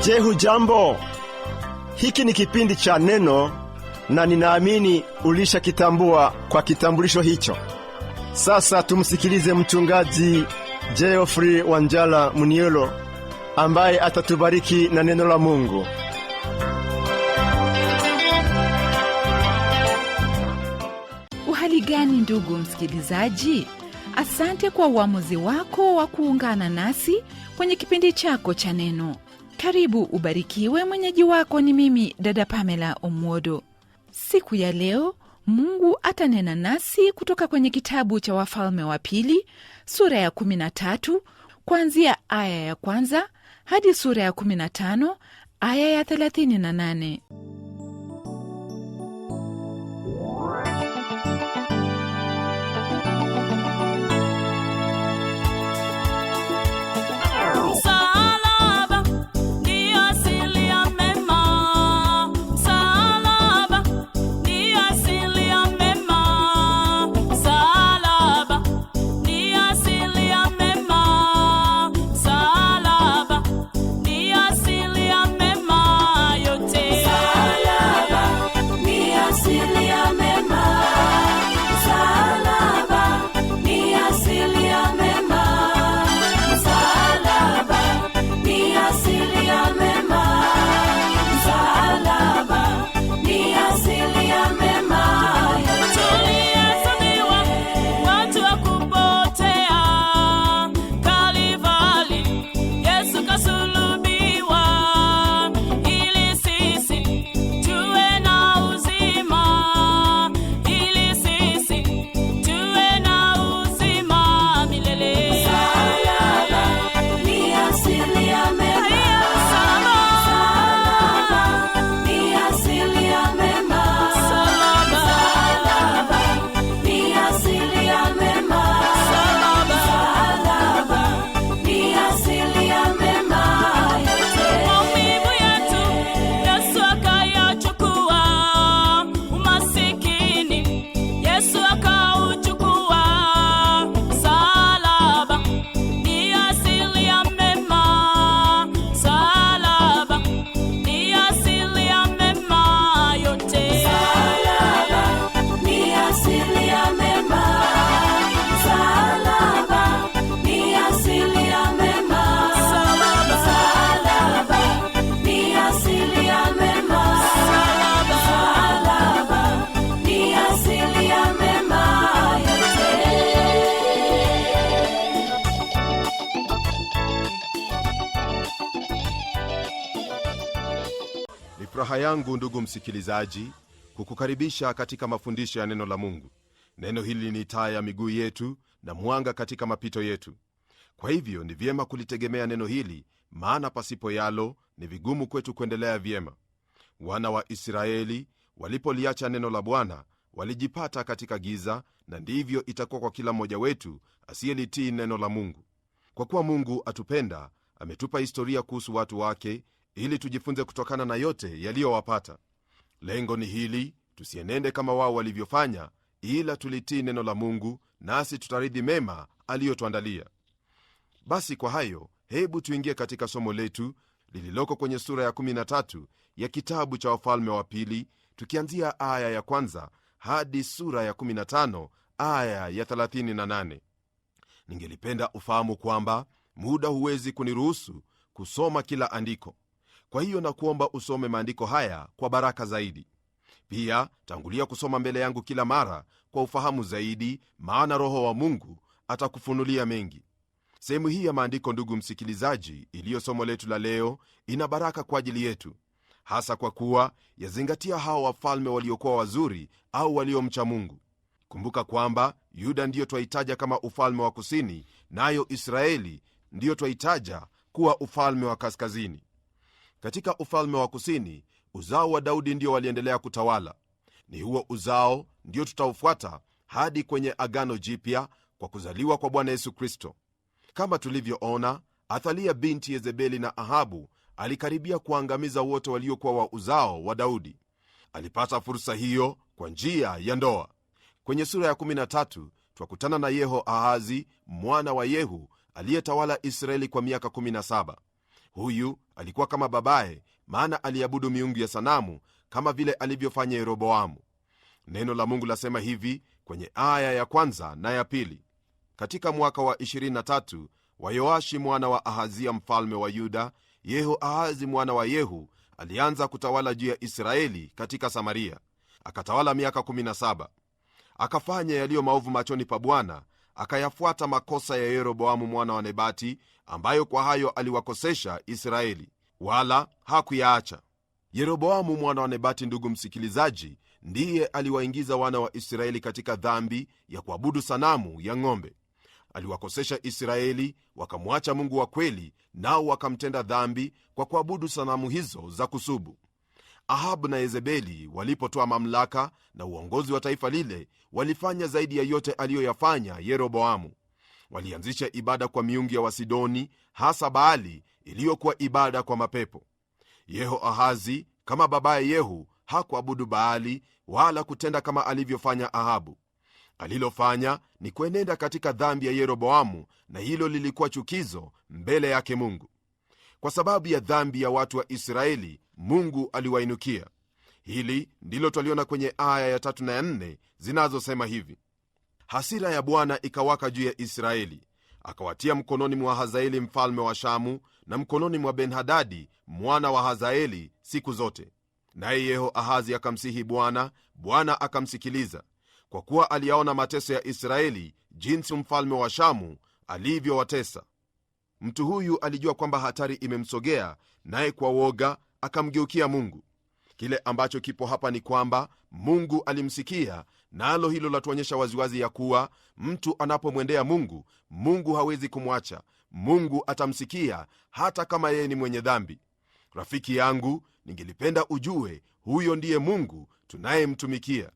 Je, hujambo? Hiki ni kipindi cha Neno na ninaamini ulishakitambua kwa kitambulisho hicho. Sasa tumsikilize mchungaji Geoffrey Wanjala Muniolo ambaye atatubariki na neno la Mungu. Uhali gani ndugu msikilizaji? Asante kwa uamuzi wako wa kuungana nasi kwenye kipindi chako cha Neno. Karibu ubarikiwe. Mwenyeji wako ni mimi dada Pamela Omwodo. Siku ya leo Mungu atanena nasi kutoka kwenye kitabu cha Wafalme wa Pili sura ya 13 kuanzia aya ya kwanza hadi sura ya 15 aya ya 38. Furaha yangu ndugu msikilizaji kukukaribisha katika mafundisho ya neno la Mungu. Neno hili ni taa ya miguu yetu na mwanga katika mapito yetu. Kwa hivyo ni vyema kulitegemea neno hili, maana pasipo yalo ni vigumu kwetu kuendelea vyema. Wana wa Israeli walipoliacha neno la Bwana walijipata katika giza, na ndivyo itakuwa kwa kila mmoja wetu asiyelitii neno la Mungu. Kwa kuwa Mungu atupenda, ametupa historia kuhusu watu wake ili tujifunze kutokana na yote yaliyowapata. Lengo ni hili: tusienende kama wao walivyofanya, ila tulitii neno la Mungu, nasi tutaridhi mema aliyotuandalia. Basi kwa hayo, hebu tuingie katika somo letu lililoko kwenye sura ya 13 ya kitabu cha Wafalme wa Pili, tukianzia aya ya kwanza hadi sura ya 15 aya ya 38. Ningelipenda ufahamu kwamba muda huwezi kuniruhusu kusoma kila andiko. Kwa hiyo nakuomba usome maandiko haya kwa baraka zaidi. Pia tangulia kusoma mbele yangu kila mara kwa ufahamu zaidi, maana Roho wa Mungu atakufunulia mengi. Sehemu hii ya maandiko, ndugu msikilizaji, iliyo somo letu la leo, ina baraka kwa ajili yetu, hasa kwa kuwa yazingatia hao wafalme waliokuwa wazuri au waliomcha Mungu. Kumbuka kwamba Yuda ndiyo twaitaja kama ufalme wa kusini, nayo Israeli ndiyo twaitaja kuwa ufalme wa kaskazini. Katika ufalme wa kusini, uzao wa Daudi ndio waliendelea kutawala. Ni huo uzao ndio tutaufuata hadi kwenye Agano Jipya kwa kuzaliwa kwa Bwana Yesu Kristo. Kama tulivyoona, Athalia binti Yezebeli na Ahabu alikaribia kuangamiza wote waliokuwa wa uzao wa Daudi. Alipata fursa hiyo kwa njia ya ndoa. Kwenye sura ya 13 twakutana na Yehoahazi mwana wa Yehu aliyetawala Israeli kwa miaka 17. Huyu alikuwa kama babaye, maana aliabudu miungu ya sanamu kama vile alivyofanya Yeroboamu. Neno la Mungu lasema hivi kwenye aya ya 1 na ya 2: katika mwaka wa 23 wa Yoashi mwana wa Ahazia mfalme wa Yuda, Yehoahazi mwana wa Yehu alianza kutawala juu ya Israeli katika Samaria. Akatawala miaka 17. Akafanya yaliyo maovu machoni pa Bwana, akayafuata makosa ya Yeroboamu mwana wa Nebati, ambayo kwa hayo aliwakosesha Israeli, wala hakuyaacha. Yeroboamu mwana wa Nebati, ndugu msikilizaji, ndiye aliwaingiza wana wa Israeli katika dhambi ya kuabudu sanamu ya ng'ombe. Aliwakosesha Israeli, wakamwacha Mungu wa kweli, nao wakamtenda dhambi kwa kuabudu sanamu hizo za kusubu. Ahabu na Yezebeli walipotoa mamlaka na uongozi wa taifa lile, walifanya zaidi ya yote aliyoyafanya Yeroboamu. Walianzisha ibada kwa miungu ya Wasidoni, hasa Baali iliyokuwa ibada kwa mapepo. Yehoahazi kama babaye Yehu hakuabudu Baali wala kutenda kama alivyofanya Ahabu. Alilofanya ni kuenenda katika dhambi ya Yeroboamu, na hilo lilikuwa chukizo mbele yake Mungu. Kwa sababu ya dhambi ya watu wa Israeli, Mungu aliwainukia. Hili ndilo twaliona kwenye aya ya 3 na ya 4 zinazosema hivi: hasira ya Bwana ikawaka juu ya Israeli, akawatia mkononi mwa Hazaeli mfalme wa Shamu na mkononi mwa Ben-Hadadi mwana wa Hazaeli siku zote. Naye Yehoahazi akamsihi Bwana, Bwana akamsikiliza, kwa kuwa aliyaona mateso ya Israeli, jinsi mfalme wa Shamu alivyowatesa. Mtu huyu alijua kwamba hatari imemsogea, naye kwa woga akamgeukia Mungu. Kile ambacho kipo hapa ni kwamba Mungu alimsikia, nalo hilo latuonyesha waziwazi ya kuwa mtu anapomwendea Mungu, Mungu hawezi kumwacha. Mungu atamsikia hata kama yeye ni mwenye dhambi. Rafiki yangu, ningelipenda ujue huyo ndiye Mungu tunayemtumikia.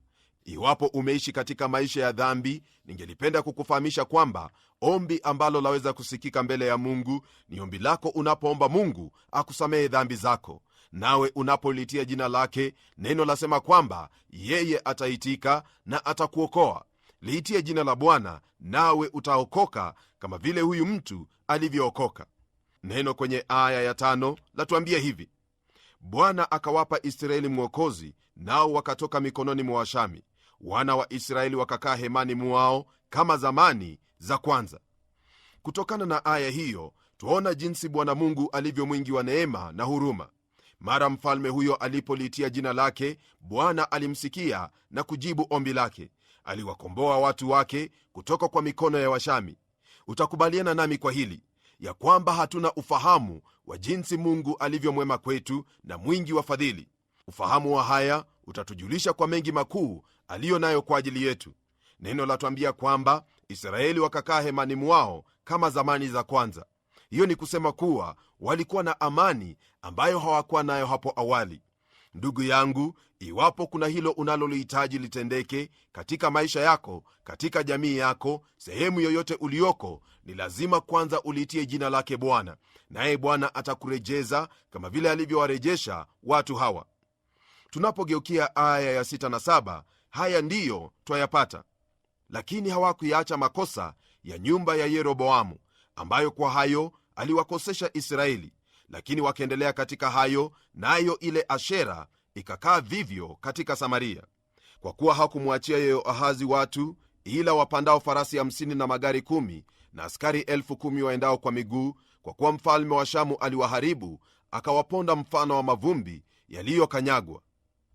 Iwapo umeishi katika maisha ya dhambi, ningelipenda kukufahamisha kwamba ombi ambalo laweza kusikika mbele ya Mungu ni ombi lako unapoomba Mungu akusamehe dhambi zako. Nawe unapolitia jina lake, neno lasema kwamba yeye ataitika na atakuokoa. Liitie jina la Bwana nawe utaokoka, kama vile huyu mtu alivyookoka. Neno kwenye aya ya 5 latuambia hivi: Bwana akawapa Israeli mwokozi, nao wakatoka mikononi mwa Washami. Wana wa Israeli wakakaa hemani mwao kama zamani za kwanza. Kutokana na aya hiyo twaona jinsi Bwana Mungu alivyo mwingi wa neema na huruma. Mara mfalme huyo alipoliitia jina lake, Bwana alimsikia na kujibu ombi lake. Aliwakomboa watu wake kutoka kwa mikono ya Washami. Utakubaliana nami kwa hili ya kwamba hatuna ufahamu wa jinsi Mungu alivyo mwema kwetu na mwingi wa fadhili. Ufahamu wa haya utatujulisha kwa mengi makuu aliyo nayo kwa ajili yetu. Neno latuambia kwamba Israeli wakakaa hemani mwao kama zamani za kwanza. Hiyo ni kusema kuwa walikuwa na amani ambayo hawakuwa nayo hapo awali. Ndugu yangu, iwapo kuna hilo unalolihitaji litendeke katika maisha yako, katika jamii yako, sehemu yoyote ulioko, ni lazima kwanza uliitie jina lake Bwana, naye Bwana atakurejeza kama vile alivyowarejesha watu hawa. Tunapogeukia aya ya 6 na 7, haya ndiyo twayapata: lakini hawakuyaacha makosa ya nyumba ya Yeroboamu, ambayo kwa hayo aliwakosesha Israeli, lakini wakaendelea katika hayo, nayo ile Ashera ikakaa vivyo katika Samaria. Kwa kuwa hakumwachia Yehoahazi watu ila wapandao farasi 50 na magari 10 na askari 10,000 waendao kwa miguu, kwa kuwa mfalme wa Shamu aliwaharibu, akawaponda mfano wa mavumbi yaliyokanyagwa.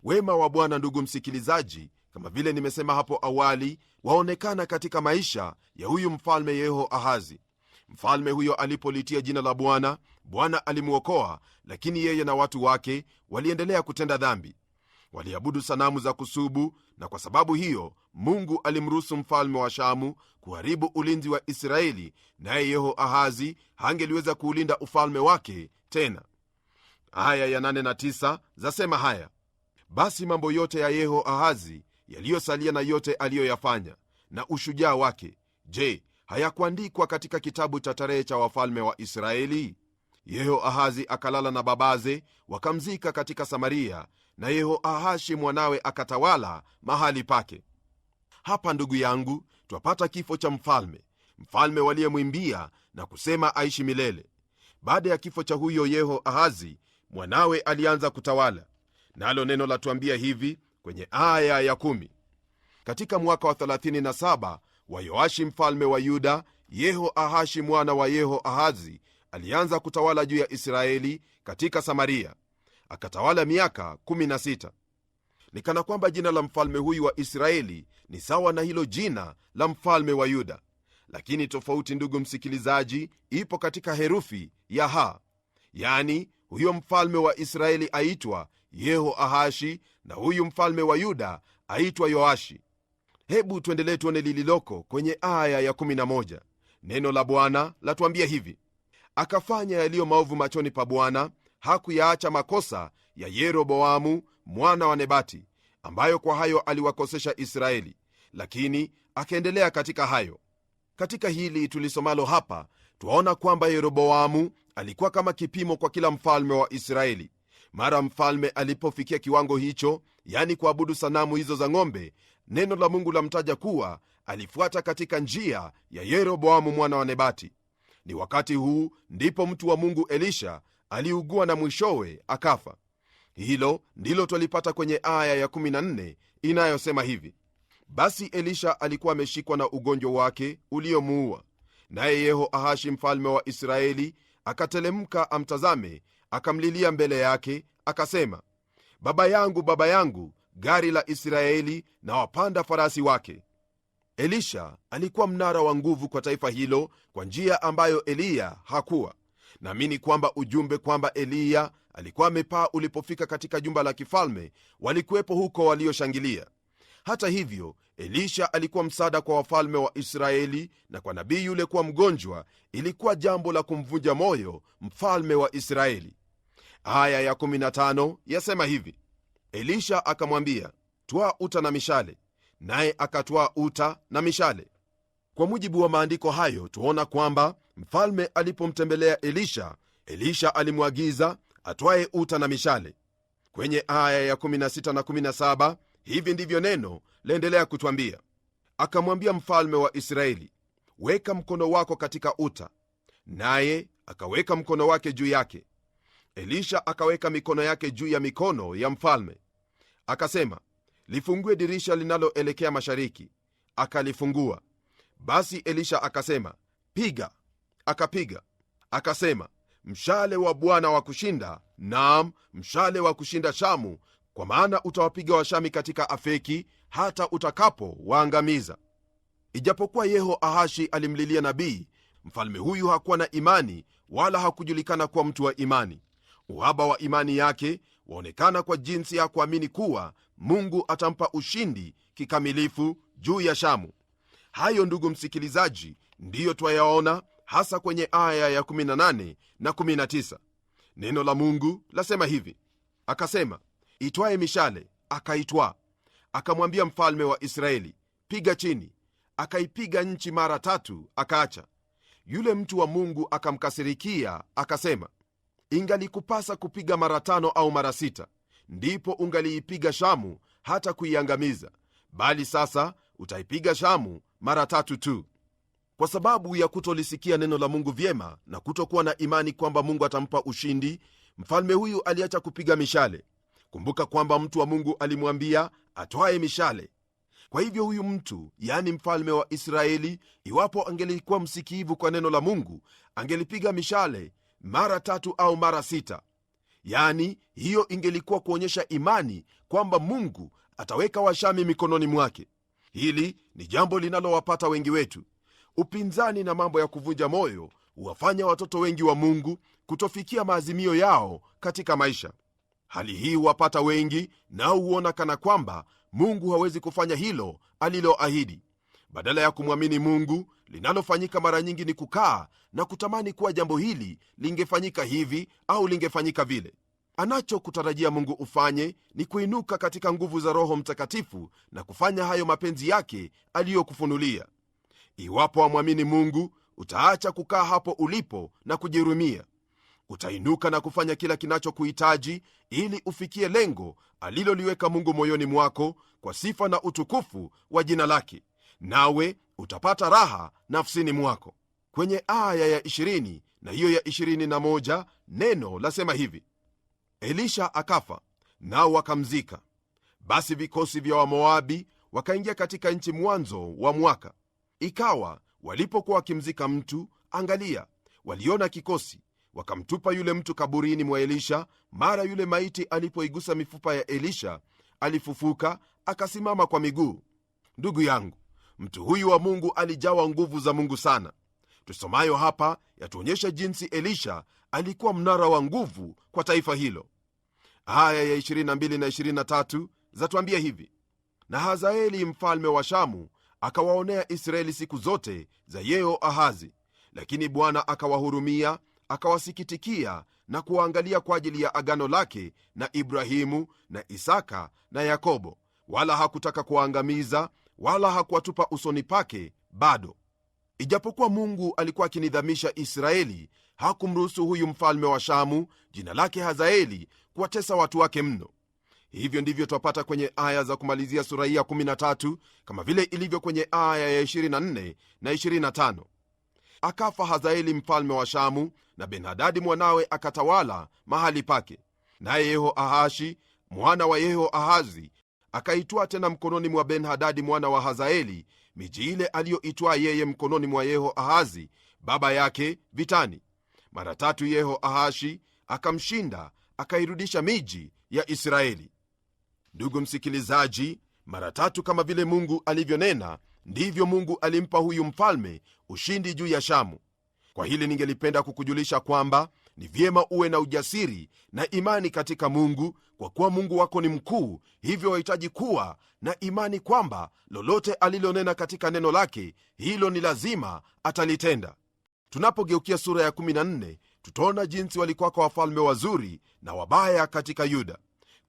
Wema wa Bwana, ndugu msikilizaji, kama vile nimesema hapo awali, waonekana katika maisha ya huyu mfalme Yehoahazi. Mfalme huyo alipolitia jina la Bwana, Bwana alimwokoa, lakini yeye na watu wake waliendelea kutenda dhambi. Waliabudu sanamu za kusubu, na kwa sababu hiyo Mungu alimruhusu mfalme wa Shamu kuharibu ulinzi wa Israeli, naye Yehoahazi hangeliweza kuulinda ufalme wake tena. Aya ya 8 na 9 zasema haya: basi mambo yote ya Yehoahazi yaliyosalia na yote aliyoyafanya na ushujaa wake, je, hayakuandikwa katika kitabu cha tarehe cha wafalme wa Israeli? Yehoahazi akalala na babaze, wakamzika katika Samaria, na Yehoahashi mwanawe akatawala mahali pake. Hapa ndugu yangu, twapata kifo cha mfalme waliyemwimbia na kusema aishi milele. baada ya kifo cha huyo Yehoahazi, mwanawe alianza kutawala. Nalo neno latuambia hivi kwenye aya ya 10: katika mwaka wa 37 wa Yoashi mfalme wa Yuda, Yehoahashi mwana wa Yehoahazi alianza kutawala juu ya Israeli katika Samaria, akatawala miaka 16. Ni kana kwamba jina la mfalme huyu wa Israeli ni sawa na hilo jina la mfalme wa Yuda, lakini tofauti, ndugu msikilizaji, ipo katika herufi ya ha. Yani huyo mfalme wa Israeli aitwa Yehoahashi na huyu mfalme wa Yuda aitwa Yoashi. Hebu tuendelee tuone lililoko kwenye aya ya 11. Neno la Bwana latuambia hivi: akafanya yaliyo maovu machoni pa Bwana, hakuyaacha makosa ya Yeroboamu mwana wa Nebati, ambayo kwa hayo aliwakosesha Israeli, lakini akaendelea katika hayo. Katika hili tulisomalo hapa, twaona kwamba Yeroboamu alikuwa kama kipimo kwa kila mfalme wa Israeli. Mara mfalme alipofikia kiwango hicho, yani kuabudu sanamu hizo za ng'ombe, neno la Mungu lamtaja kuwa alifuata katika njia ya Yeroboamu mwana wa Nebati. Ni wakati huu ndipo mtu wa Mungu Elisha aliugua na mwishowe akafa. Hilo ndilo twalipata kwenye aya ya 14 inayosema hivi: basi Elisha alikuwa ameshikwa na ugonjwa wake uliomuua, naye Yehoahashi mfalme wa Israeli akatelemka amtazame, akamlilia mbele yake, akasema, baba yangu, baba yangu, gari la Israeli na wapanda farasi wake. Elisha alikuwa mnara wa nguvu kwa taifa hilo kwa njia ambayo Eliya hakuwa. Naamini kwamba ujumbe kwamba Eliya alikuwa amepaa ulipofika katika jumba la kifalme, walikuwepo huko walioshangilia. Hata hivyo, Elisha alikuwa msaada kwa wafalme wa Israeli, na kwa nabii yule kuwa mgonjwa ilikuwa jambo la kumvunja moyo mfalme wa Israeli. Aya ya 15 yasema hivi: Elisha akamwambia, twaa uta na mishale, naye akatwaa uta na mishale. Kwa mujibu wa maandiko hayo, tuona kwamba mfalme alipomtembelea Elisha, Elisha alimwagiza atwae uta na mishale. Kwenye aya ya 16 na 17 hivi ndivyo neno laendelea kutwambia: akamwambia mfalme wa Israeli, weka mkono wako katika uta, naye akaweka mkono wake juu yake. Elisha akaweka mikono yake juu ya mikono ya mfalme, akasema, lifungue dirisha linaloelekea mashariki. Akalifungua. Basi Elisha akasema, piga. Akapiga. Akasema, mshale wa Bwana wa kushinda, naam, mshale wa kushinda Shamu, kwa maana utawapiga Washami katika Afeki hata utakapo waangamiza. Ijapokuwa Yehoahashi alimlilia nabii, mfalme huyu hakuwa na imani wala hakujulikana kuwa mtu wa imani. Uhaba wa imani yake waonekana kwa jinsi ya kuamini kuwa Mungu atampa ushindi kikamilifu juu ya Shamu. Hayo, ndugu msikilizaji, ndiyo twayaona hasa kwenye aya ya 18 na 19. Neno la Mungu lasema hivi: akasema, itwae mishale. Akaitwaa. Akamwambia mfalme wa Israeli, piga chini. Akaipiga nchi mara 3, akaacha. Yule mtu wa Mungu akamkasirikia, akasema, ingalikupasa kupiga mara 5 au mara 6, ndipo ungaliipiga Shamu hata kuiangamiza, bali sasa utaipiga Shamu mara 3 tu. Kwa sababu ya kutolisikia neno la Mungu vyema na kutokuwa na imani kwamba Mungu atampa ushindi, mfalme huyu aliacha kupiga mishale. Kumbuka kwamba mtu wa Mungu alimwambia atwae mishale. Kwa hivyo huyu mtu, yani mfalme wa Israeli, iwapo angelikuwa msikivu kwa neno la Mungu, angelipiga mishale mara 3 au mara 6. Yani hiyo ingelikuwa kuonyesha imani kwamba Mungu ataweka Washami mikononi mwake. Hili ni jambo linalowapata wengi wetu. Upinzani na mambo ya kuvunja moyo huwafanya watoto wengi wa Mungu kutofikia maazimio yao katika maisha. Hali hii huwapata wengi, nao huona kana kwamba Mungu hawezi kufanya hilo aliloahidi. Badala ya kumwamini Mungu, linalofanyika mara nyingi ni kukaa na kutamani kuwa jambo hili lingefanyika hivi au lingefanyika vile. Anachokutarajia Mungu ufanye ni kuinuka katika nguvu za Roho Mtakatifu na kufanya hayo mapenzi yake aliyokufunulia. Iwapo wamwamini Mungu, utaacha kukaa hapo ulipo na kujirumia. Utainuka na kufanya kila kinachokuhitaji ili ufikie lengo aliloliweka Mungu moyoni mwako kwa sifa na utukufu wa jina lake, nawe utapata raha nafsini mwako. Kwenye aya ya 20 na hiyo ya 21 neno lasema hivi: Elisha akafa, nao wakamzika. Basi vikosi vya Wamoabi wakaingia katika nchi mwanzo wa mwaka. Ikawa walipokuwa wakimzika mtu, angalia, waliona kikosi, wakamtupa yule mtu kaburini mwa Elisha. Mara yule maiti alipoigusa mifupa ya Elisha, alifufuka akasimama kwa miguu. Ndugu yangu, mtu huyu wa Mungu alijawa nguvu za Mungu sana. Tusomayo hapa yatuonyesha jinsi Elisha alikuwa mnara wa nguvu kwa taifa hilo. Aya ya 22 na 23 zatuambia hivi: na Hazaeli mfalme wa Shamu akawaonea Israeli siku zote za Yehoahazi, lakini Bwana akawahurumia, akawasikitikia na kuwaangalia kwa ajili ya agano lake na Ibrahimu na Isaka na Yakobo, wala hakutaka kuwaangamiza, wala hakuwatupa usoni pake bado. Ijapokuwa Mungu alikuwa akinidhamisha Israeli, hakumruhusu huyu mfalme wa Shamu, jina lake Hazaeli, kuwatesa watu wake mno. Hivyo ndivyo twapata kwenye aya za kumalizia sura hii ya 13, kama vile ilivyo kwenye aya ya 24 na 25. Akafa Hazaeli mfalme wa Shamu, na Ben-Hadadi mwanawe akatawala mahali pake. Naye Yehoahashi mwana wa Yehoahazi akaitwaa tena mkononi mwa Ben-Hadadi mwana wa Hazaeli miji ile aliyoitwaa yeye mkononi mwa Yehoahazi baba yake vitani. Mara tatu Yehoahashi akamshinda, akairudisha miji ya Israeli. Ndugu msikilizaji, mara tatu kama vile Mungu alivyonena, ndivyo Mungu alimpa huyu mfalme ushindi juu ya Shamu. Kwa hili ningelipenda kukujulisha kwamba ni vyema uwe na ujasiri na imani katika Mungu, kwa kuwa Mungu wako ni mkuu. Hivyo wahitaji kuwa na imani kwamba lolote alilonena katika neno lake, hilo ni lazima atalitenda. Tunapogeukia sura ya 14, tutaona jinsi walikuwako wafalme wazuri na wabaya katika Yuda.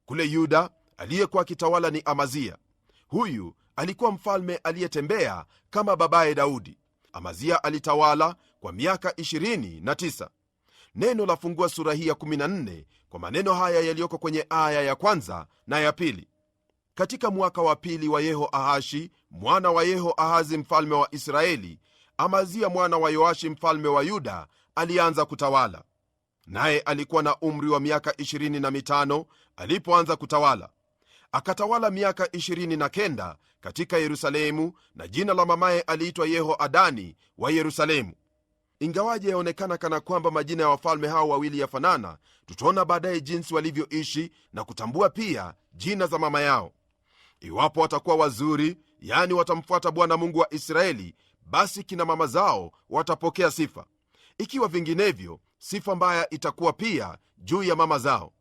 Kule Yuda aliyekuwa akitawala ni Amazia. Huyu alikuwa mfalme aliyetembea kama babaye Daudi. Amazia alitawala kwa miaka 29. Neno lafungua sura hii ya 14 kwa maneno haya yaliyoko kwenye aya ya kwanza na ya pili: katika mwaka wa pili wa Yehoahashi mwana wa Yehoahazi mfalme wa Israeli, Amazia mwana wa Yoashi mfalme wa Yuda alianza kutawala. Naye alikuwa na umri wa miaka 25 alipoanza kutawala. Akatawala miaka 29 katika Yerusalemu, na jina la mamaye aliitwa Yehoadani wa Yerusalemu. Ingawaje yaonekana kana kwamba majina ya wafalme hao wawili yafanana, tutaona baadaye jinsi walivyoishi na kutambua pia jina za mama yao. Iwapo watakuwa wazuri, yani watamfuata Bwana Mungu wa Israeli, basi kina mama zao watapokea sifa. Ikiwa vinginevyo, sifa mbaya itakuwa pia juu ya mama zao.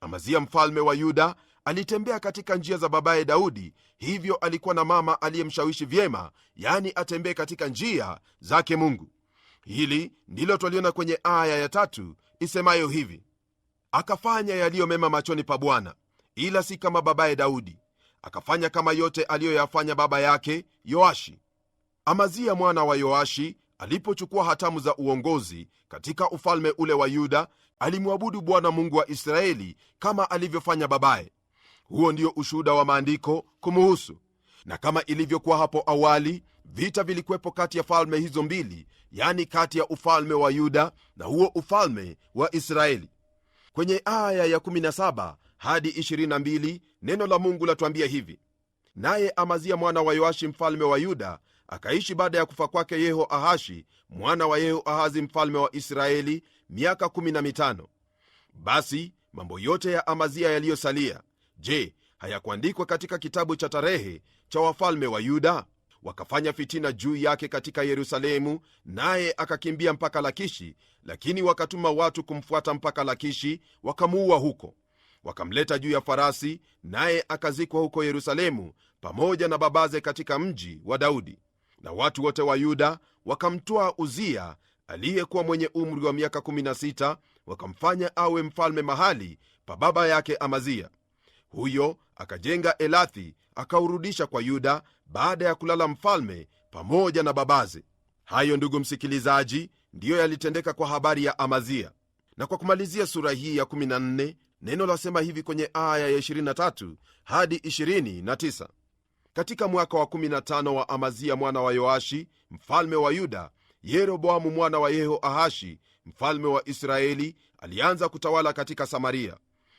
Amazia mfalme wa Yuda alitembea katika njia za babaye Daudi, hivyo alikuwa na mama aliyemshawishi vyema, yani atembee katika njia zake Mungu. Hili ndilo twaliona kwenye aya ya 3 isemayo hivi: akafanya yaliyo mema machoni pa Bwana, ila si kama babaye Daudi, akafanya kama yote aliyoyafanya baba yake Yoashi. Amazia mwana wa Yoashi alipochukua hatamu za uongozi katika ufalme ule wa Yuda, alimwabudu Bwana Mungu wa Israeli kama alivyofanya babaye. Huo ndio ushuhuda wa maandiko kumuhusu. Na kama ilivyokuwa hapo awali, vita vilikuwepo kati ya falme hizo mbili, yani kati ya ufalme wa Yuda na huo ufalme wa Israeli. Kwenye aya ya 17 hadi 22 neno la Mungu latuambia hivi: naye Amazia mwana wa Yoashi mfalme wa Yuda akaishi baada ya kufa kwake Yehoahashi mwana wa Yehoahazi mfalme wa Israeli miaka 15. Basi mambo yote ya Amazia yaliyosalia, je, hayakuandikwa katika kitabu cha tarehe cha wafalme wa Yuda? Wakafanya fitina juu yake katika Yerusalemu, naye akakimbia mpaka Lakishi, lakini wakatuma watu kumfuata mpaka Lakishi, wakamuua huko. Wakamleta juu ya farasi, naye akazikwa huko Yerusalemu pamoja na babaze katika mji wa Daudi. Na watu wote wa Yuda wakamtwaa Uzia aliyekuwa mwenye umri wa miaka 16, wakamfanya awe mfalme mahali pa baba yake Amazia. Huyo akajenga Elathi, akaurudisha kwa Yuda baada ya kulala mfalme pamoja na babaze. Hayo, ndugu msikilizaji, ndiyo yalitendeka kwa habari ya Amazia. Na kwa kumalizia sura hii ya 14, neno lasema hivi kwenye aya ya 23 hadi 29: katika mwaka wa 15 wa Amazia mwana wa Yoashi mfalme wa Yuda, Yeroboamu mwana wa Yehoahashi mfalme wa Israeli, alianza kutawala katika Samaria.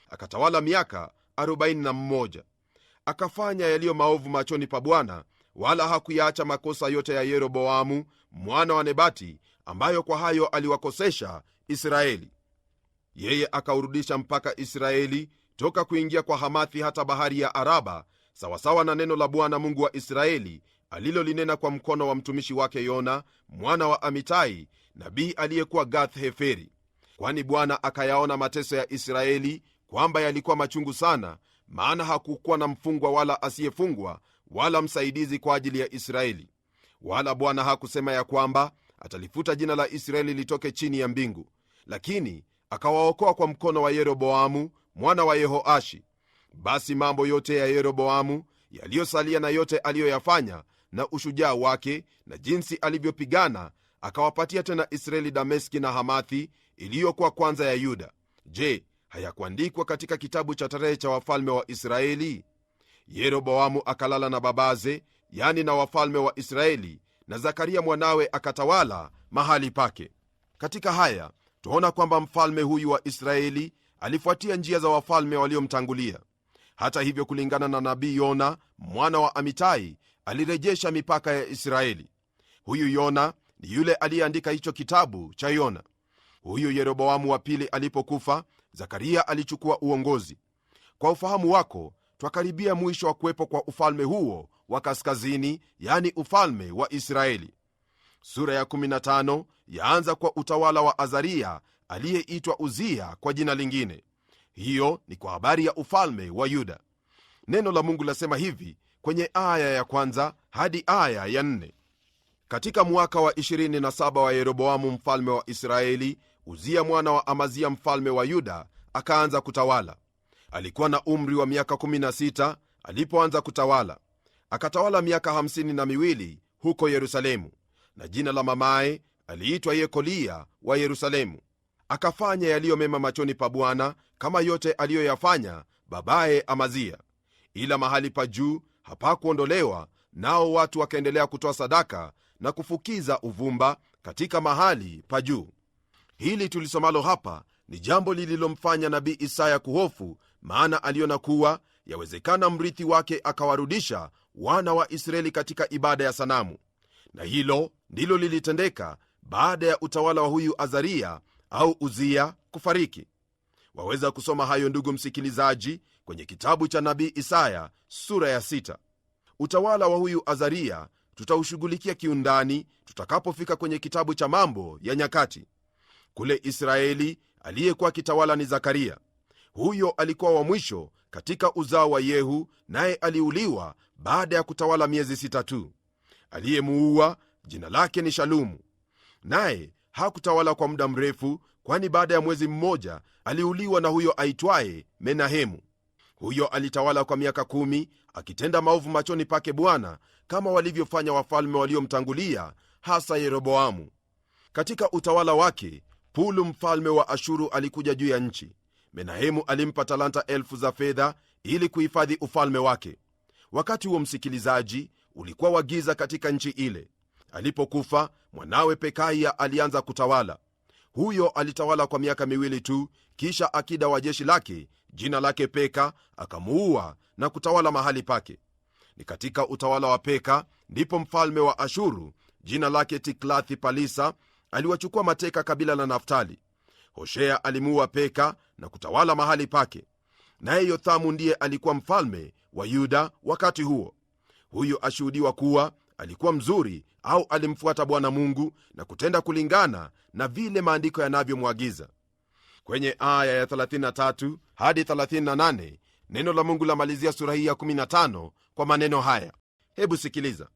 Akatawala miaka 41. Akafanya yaliyo maovu machoni pa Bwana, wala hakuyaacha makosa yote ya Yeroboamu mwana wa Nebati, ambayo kwa hayo aliwakosesha Israeli. Yeye akaurudisha mpaka Israeli toka kuingia kwa Hamathi hata bahari ya Araba, sawasawa na neno la Bwana Mungu wa Israeli alilolinena kwa mkono wa mtumishi wake Yona mwana wa Amitai, nabii aliyekuwa Gath-Heferi. Kwani Bwana akayaona mateso ya Israeli kwamba yalikuwa machungu sana, maana hakukuwa na mfungwa wala asiyefungwa wala msaidizi kwa ajili ya Israeli. Wala Bwana hakusema ya kwamba atalifuta jina la Israeli litoke chini ya mbingu, lakini akawaokoa kwa mkono wa Yeroboamu mwana wa Yehoashi. Basi mambo yote ya Yeroboamu yaliyosalia na yote aliyoyafanya na ushujaa wake na jinsi alivyopigana, akawapatia tena Israeli Dameski na Hamathi iliyokuwa kwanza ya Yuda. Je, hayakuandikwa katika kitabu cha tarehe cha wafalme wa Israeli? Yeroboamu akalala na babaze, yani na wafalme wa Israeli, na Zakaria mwanawe akatawala mahali pake. Katika haya tuona kwamba mfalme huyu wa Israeli alifuatia njia za wafalme waliomtangulia. Hata hivyo, kulingana na nabii Yona mwana wa Amitai, alirejesha mipaka ya Israeli. Huyu Yona ni yule aliyeandika hicho kitabu cha Yona. Huyu Yeroboamu wa pili alipokufa, Zakaria alichukua uongozi. Kwa ufahamu wako, twakaribia mwisho wa kuwepo kwa ufalme huo wa kaskazini, yani ufalme wa Israeli. Sura ya 15 yaanza kwa utawala wa Azaria aliyeitwa Uzia kwa jina lingine. Hiyo ni kwa habari ya ufalme wa Yuda. Neno la Mungu lasema hivi kwenye aya ya 1 hadi aya ya 4: katika mwaka wa 27 wa Yeroboamu mfalme wa Israeli, Uzia mwana wa Amazia mfalme wa Yuda akaanza kutawala. Alikuwa na umri wa miaka 16 alipoanza kutawala. Akatawala miaka 52 huko Yerusalemu, na jina la mamaye aliitwa Yekolia wa Yerusalemu. Akafanya yaliyo mema machoni pa Bwana kama yote aliyoyafanya babaye Amazia, ila mahali pa juu hapakuondolewa, nao watu wakaendelea kutoa sadaka na kufukiza uvumba katika mahali pa juu. Hili tulisomalo hapa ni jambo lililomfanya nabii Isaya kuhofu, maana aliona kuwa yawezekana mrithi wake akawarudisha wana wa Israeli katika ibada ya sanamu. Na hilo ndilo lilitendeka baada ya utawala wa huyu Azaria au Uzia kufariki. Waweza kusoma hayo, ndugu msikilizaji, kwenye kitabu cha nabii Isaya sura ya 6. Utawala wa huyu Azaria tutaushughulikia kiundani tutakapofika kwenye kitabu cha Mambo ya Nyakati. Kule Israeli aliyekuwa kitawala ni Zakaria. Huyo alikuwa wa mwisho katika uzao wa Yehu, naye aliuliwa baada ya kutawala miezi 6 tu. Aliyemuua jina lake ni Shalumu, naye hakutawala kwa muda mrefu, kwani baada ya mwezi mmoja aliuliwa na huyo aitwaye Menahemu. Huyo alitawala kwa miaka 10 akitenda maovu machoni pake Bwana, kama walivyofanya wafalme waliomtangulia, hasa Yeroboamu. Katika utawala wake, Pulu mfalme wa Ashuru alikuja juu ya nchi. Menahemu alimpa talanta 1000 za fedha ili kuhifadhi ufalme wake. Wakati huo, msikilizaji, ulikuwa wa giza katika nchi ile. Alipokufa, mwanawe Pekaya alianza kutawala. Huyo alitawala kwa miaka 2 tu, kisha akida wa jeshi lake jina lake Peka akamuua na kutawala mahali pake. Ni katika utawala wa Peka ndipo mfalme wa Ashuru jina lake Tiklathi-Palisa aliwachukua mateka kabila la Naftali. Hoshea alimuua Peka na kutawala mahali pake, naye Yothamu ndiye alikuwa mfalme wa Yuda wakati huo. Huyu ashuhudiwa kuwa alikuwa mzuri au alimfuata Bwana Mungu na kutenda kulingana na vile maandiko yanavyomwagiza. Kwenye aya ya 33 hadi 38 neno la Mungu lamalizia sura hii ya 15 kwa maneno haya. Hebu sikiliza.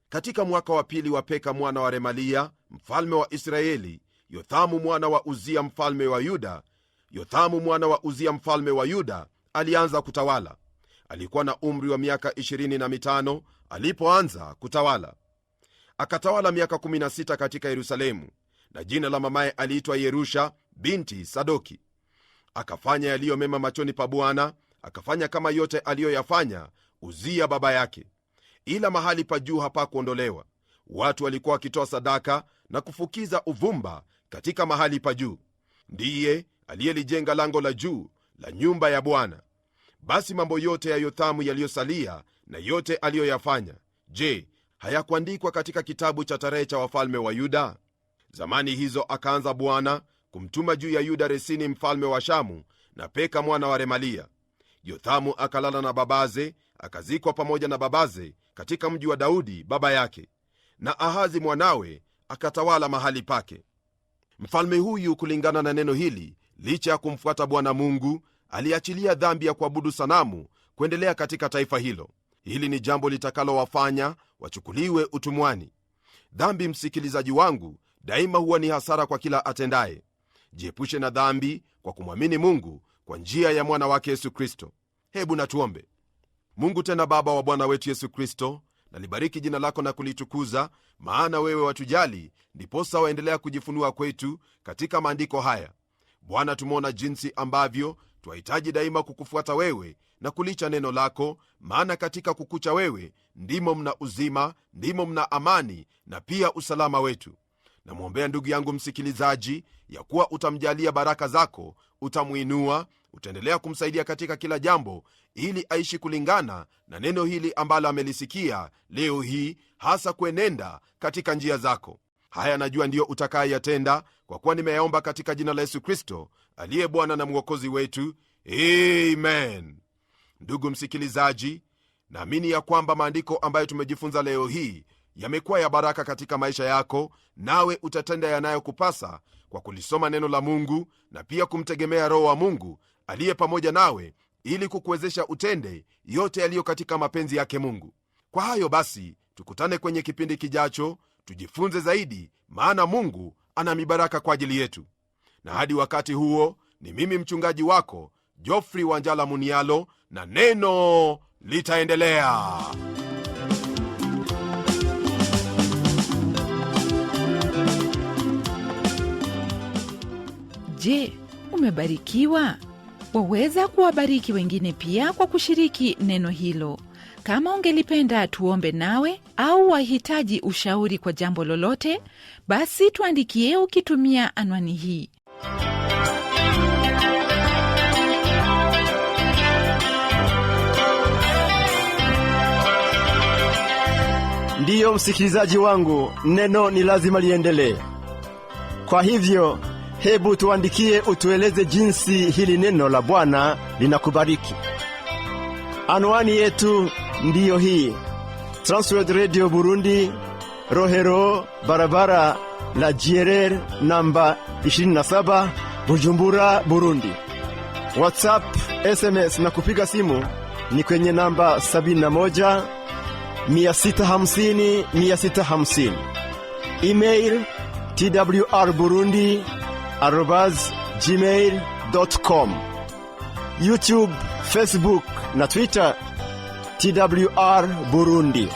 Katika mwaka wa pili wa Peka mwana wa Remalia mfalme wa Israeli, Yothamu mwana wa Uzia mfalme wa Yuda alianza kutawala. Alikuwa na umri wa miaka 25 alipoanza kutawala. Akatawala miaka 16 katika Yerusalemu, na jina la mamaye aliitwa Yerusha binti Sadoki. Akafanya yaliyo mema machoni pa Bwana, akafanya kama yote aliyoyafanya Uzia baba yake, ila mahali pa juu hapakuondolewa. Watu walikuwa wakitoa sadaka na kufukiza uvumba katika mahali pa juu. Ndiye aliyelijenga lango la juu la nyumba ya Bwana. Basi mambo yote ya Yothamu yaliyosalia na yote aliyoyafanya, je, hayakuandikwa katika kitabu cha tarehe cha wafalme wa Yuda? Zamani hizo akaanza Bwana kumtuma juu ya Yuda Resini mfalme wa Shamu na Peka mwana wa Remalia. Yothamu akalala na babaze, akazikwa pamoja na babaze katika mji wa Daudi baba yake, na Ahazi mwanawe akatawala mahali pake. Mfalme huyu, kulingana na neno hili, licha ya kumfuata Bwana Mungu, aliachilia dhambi ya kuabudu sanamu kuendelea katika taifa hilo. Hili ni jambo litakalowafanya wachukuliwe utumwani. Dhambi, msikilizaji wangu, daima huwa ni hasara kwa kila atendaye. Jiepushe na dhambi kwa kumwamini Mungu kwa njia ya mwana wake Yesu Kristo. Hebu na tuombe. Mungu tena Baba wa Bwana wetu Yesu Kristo, nalibariki jina lako na kulitukuza, maana wewe watujali, ndiposa waendelea kujifunua kwetu katika maandiko haya. Bwana, tumeona jinsi ambavyo twahitaji daima kukufuata wewe na kulicha neno lako, maana katika kukucha wewe ndimo mna uzima, ndimo mna amani na pia usalama wetu. Namwombea ndugu yangu msikilizaji, ya kuwa utamjalia baraka zako, utamuinua, utaendelea kumsaidia katika kila jambo, ili aishi kulingana na neno hili ambalo amelisikia leo hii, hasa kuenenda katika njia zako. Haya najua ndiyo utakayeyatenda, kwa kuwa nimeyaomba katika jina la Yesu Kristo aliye Bwana na Mwokozi wetu, amen. Ndugu msikilizaji, naamini ya kwamba maandiko ambayo tumejifunza leo hii yamekuwa ya baraka katika maisha yako, nawe utatenda yanayokupasa kwa kulisoma neno la Mungu na pia kumtegemea Roho wa Mungu aliye pamoja nawe, ili kukuwezesha utende yote yaliyo katika mapenzi yake Mungu. Kwa hayo basi, tukutane kwenye kipindi kijacho, tujifunze zaidi, maana Mungu ana mibaraka kwa ajili yetu. Na hadi wakati huo, ni mimi mchungaji wako Geoffrey Wanjala Munialo, na neno litaendelea. Je, umebarikiwa? Waweza kuwabariki wengine pia kwa kushiriki neno hilo. Kama ungelipenda tuombe nawe au wahitaji ushauri kwa jambo lolote, basi tuandikie ukitumia anwani hii. Ndiyo msikilizaji wangu, neno ni lazima liendelee. Kwa hivyo, hebu tuandikie utueleze jinsi hili neno la Bwana linakubariki. Anwani yetu ndiyo hii: Transworld Radio Burundi, Rohero, barabara la Jierer namba 27, Bujumbura, Burundi. WhatsApp, SMS na kupiga simu ni kwenye namba 71 650 650. Email twrburundi@gmail.com. YouTube, Facebook na Twitter TWR Burundi.